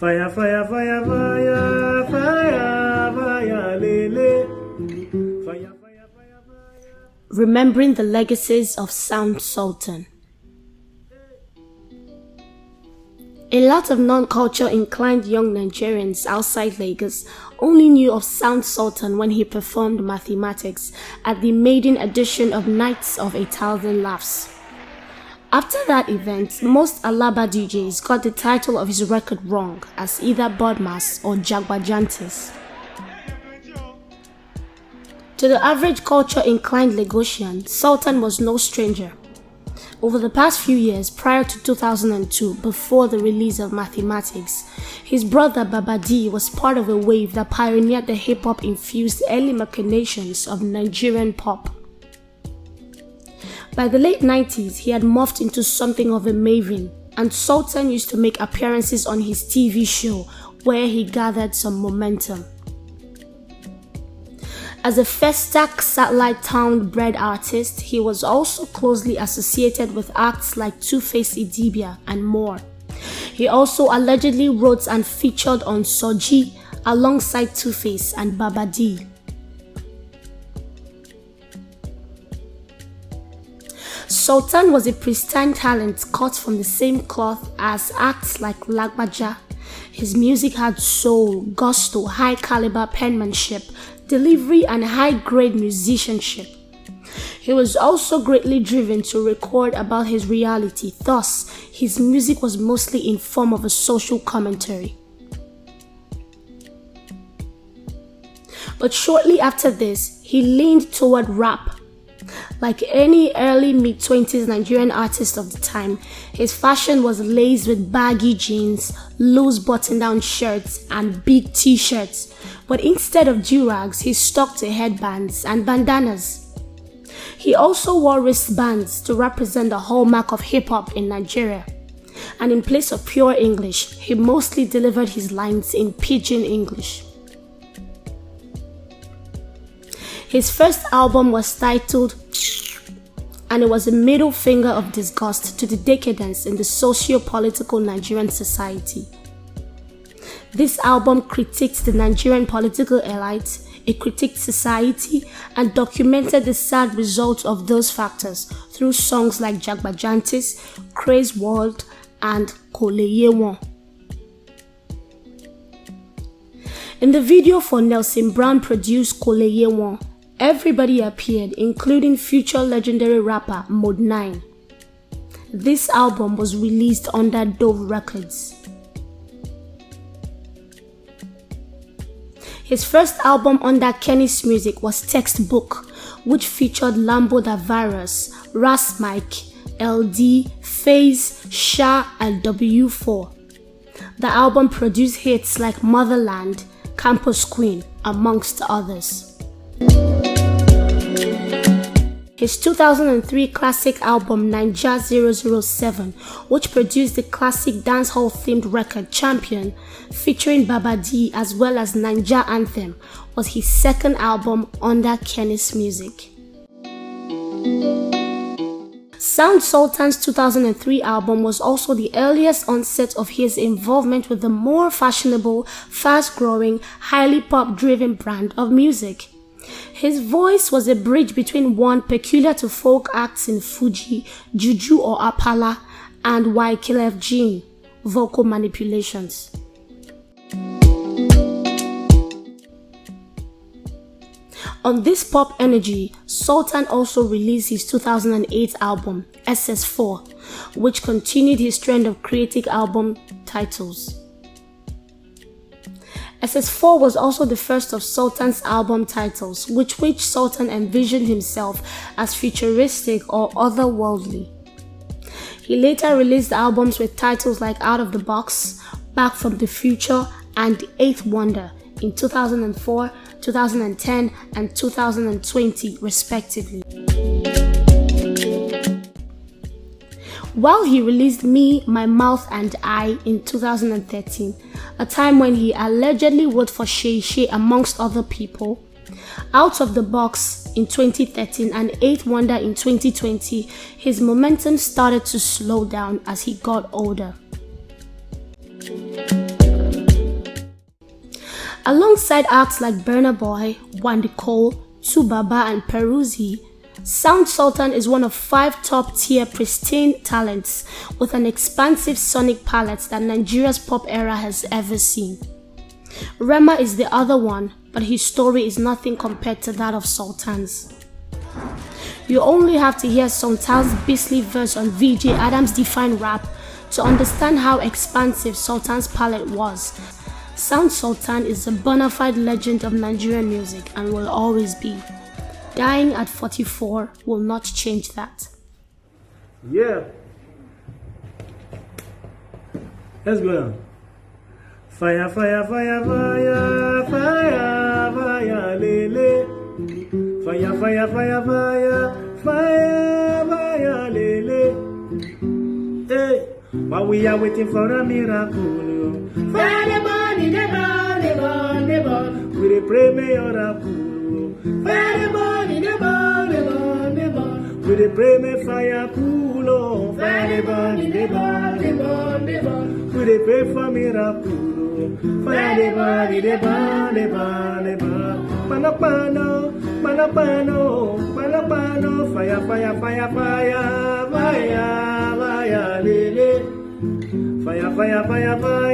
Fire, fire, fire, fire, fire, fire, lele. Fire, fire, fire, fire. Remembering the legacies of Sound Sultan. A lot of non-culture inclined young Nigerians outside Lagos only knew of Sound Sultan when he performed mathematics at the maiden edition of Nights of 1,000 Laughs. After that event, most Alaba DJs got the title of his record wrong as either Bodmas or Jagbajantis. To the average culture-inclined Lagosian, Sultan was no stranger. Over the past few years prior to 2002, before the release of Mathematics, his brother Babadi was part of a wave that pioneered the hip-hop infused early machinations of Nigerian pop. By the late 90s, he had morphed into something of a maven, and Sultan used to make appearances on his TV show where he gathered some momentum. As a Festac satellite town-bred artist, he was also closely associated with acts like Two-Face Idibia and more. He also allegedly wrote and featured on Soji alongside Two-Face and Babadi. Sultan was a pristine talent cut from the same cloth as acts like Lagbaja. His music had soul, gusto, high-caliber penmanship, delivery, and high-grade musicianship. He was also greatly driven to record about his reality, thus, his music was mostly in form of a social commentary. But shortly after this, he leaned toward rap. Like any early mid-20s Nigerian artist of the time, his fashion was laced with baggy jeans, loose button-down shirts, and big t-shirts. But instead of do-rags, he stuck to headbands and bandanas. He also wore wristbands to represent the hallmark of hip-hop in Nigeria. And in place of pure English, he mostly delivered his lines in pidgin English. His first album was titled, and it was a middle finger of disgust to the decadence in the socio-political Nigerian society. This album critiqued the Nigerian political elite, it critiqued society, and documented the sad results of those factors through songs like Jagbajantis, Craze World, and Koleyewon. In the video for Nelson Brown-produced Koleyewon, everybody appeared, including future legendary rapper Mode 9. This album was released under Dove Records. His first album under Kenny's Music was Textbook, which featured Lambo Da Virus, Ras Mike, LD, FaZe, Sha, and W4. The album produced hits like Motherland, Campus Queen, amongst others. His 2003 classic album Ninja 007, which produced the classic dancehall-themed record Champion, featuring Babadi as well as Ninja Anthem, was his second album under Kenny's Music. Sound Sultan's 2003 album was also the earliest onset of his involvement with the more fashionable, fast-growing, highly pop-driven brand of music. His voice was a bridge between one peculiar to folk acts in Fuji, Juju or Apala, and Wyclef Jean, vocal manipulations. On this pop energy, Sultan also released his 2008 album, SS4, which continued his trend of creative album titles. SS4 was also the first of Sultan's album titles, which Sultan envisioned himself as futuristic or otherworldly. He later released albums with titles like Out of the Box, Back from the Future, and Eighth Wonder in 2004, 2010, and 2020, respectively. While he released Me, My Mouth and I in 2013, a time when he allegedly voted for Shay Shay amongst other people, Out of the Box in 2013 and Eighth Wonder in 2020, his momentum started to slow down as he got older. Alongside acts like Burna Boy, Wande Cole, Subaba and Peruzzi, Sound Sultan is one of 5 top-tier pristine talents with an expansive sonic palette that Nigeria's pop era has ever seen. Rema is the other one, but his story is nothing compared to that of Sultan's. You only have to hear Sultan's beastly verse on VJ Adams' Define Rap to understand how expansive Sultan's palette was. Sound Sultan is a bona fide legend of Nigerian music and will always be. Dying at 44 will not change that. Yeah. Let's go now. Fire, fire, fire, fire, fire, fire, lele. Fire, fire, fire, fire, fire, fire, lele. Hey, while we are waiting for a miracle, fire the body, the body, the body. We dey pray may your apple. Fire the body, the body, the body. We dey pray may fire cool, oh. Fire the body, the body, the body. We dey pray for miracle. Fire the body, the body, the body. Panapano, panapano, panapano. Fire, fire, fire, fire, fire, fire, lele. Fire, fire, fire, fire.